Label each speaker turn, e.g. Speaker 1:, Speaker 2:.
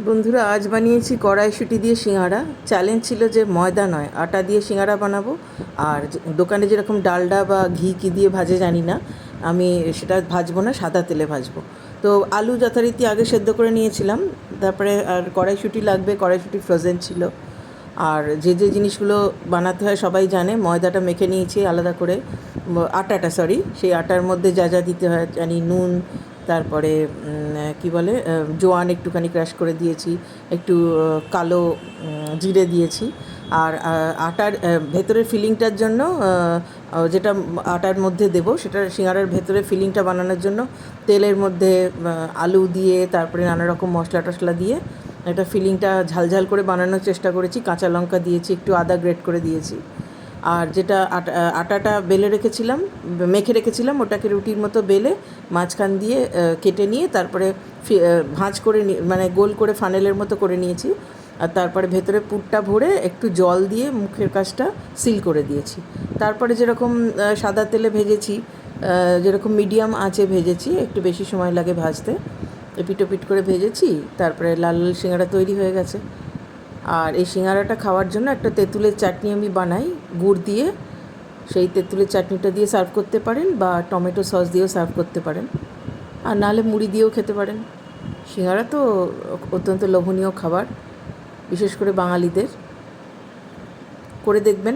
Speaker 1: বন্ধুরা, আজ বানিয়েছি কড়াইশুঁটি দিয়ে সিঙাড়া। চ্যালেঞ্জ ছিল যে ময়দা নয়, আটা দিয়ে সিঙাড়া বানাবো। আর দোকানে যেরকম ডালডা বা ঘি কী দিয়ে ভাজে জানি না, আমি সেটা ভাজবো না, সাদা তেলে ভাজবো। তো আলু যথারীতি আগে সেদ্ধ করে নিয়েছিলাম। তারপরে আর কড়াইশুঁটি লাগবে, কড়াইশুঁটি ফ্রোজেন ছিল। আর যে যে জিনিসগুলো বানাতে হয় সবাই জানে। ময়দাটা মেখে নিয়েছি আলাদা করে, আটাটা সেই আটার মধ্যে যা যা দিতে হয় জানি। নুন, তারপরে কি বলে, জোয়ান একটুখানি ক্রাশ করে দিয়েছি, একটু কালো জিরে দিয়েছি। আর আটার ভেতরের ফিলিংটার জন্য, যেটা আটার মধ্যে দেবো, সেটা সিঙাড়ার ভেতরে ফিলিংটা বানানোর জন্য তেলের মধ্যে আলু দিয়ে, তারপরে নানা রকম মশলা টশলা দিয়ে একটা ফিলিংটা ঝালঝাল করে বানানোর চেষ্টা করেছি। কাঁচা লঙ্কা দিয়েছি, একটু আদা গ্রেট করে দিয়েছি। আর যেটা আটাটা বেলে রেখেছিলাম, মেখে রেখেছিলাম, ওটাকে রুটির মতো বেলে মাঝখান দিয়ে কেটে নিয়ে তারপরে ভাঁজ করে মানে গোল করে ফানেলের মতো করে নিয়েছি। আর তারপরে ভেতরে পুরটা ভরে একটু জল দিয়ে মুখের কাছটা সিল করে দিয়েছি। তারপরে যেরকম সাদা তেলে ভেজেছি, যেরকম মিডিয়াম আঁচে ভেজেছি, একটু বেশি সময় লাগে ভাজতে, এপিট ওপিট করে ভেজেছি। তারপরে লাল লাল সিঙাড়া তৈরি হয়ে গেছে। আর এই সিঙাড়াটা খাওয়ার জন্য একটা তেঁতুলের চাটনি আমি বানাই গুড় দিয়ে। সেই তেঁতুলের চাটনিটা দিয়ে সার্ভ করতে পারেন, বা টমেটো সস দিয়েও সার্ভ করতে পারেন, আর নাহলে মুড়ি দিয়েও খেতে পারেন। সিঙাড়া তো অত্যন্ত লোভনীয় খাবার, বিশেষ করে বাঙালিদের। করে দেখবেন।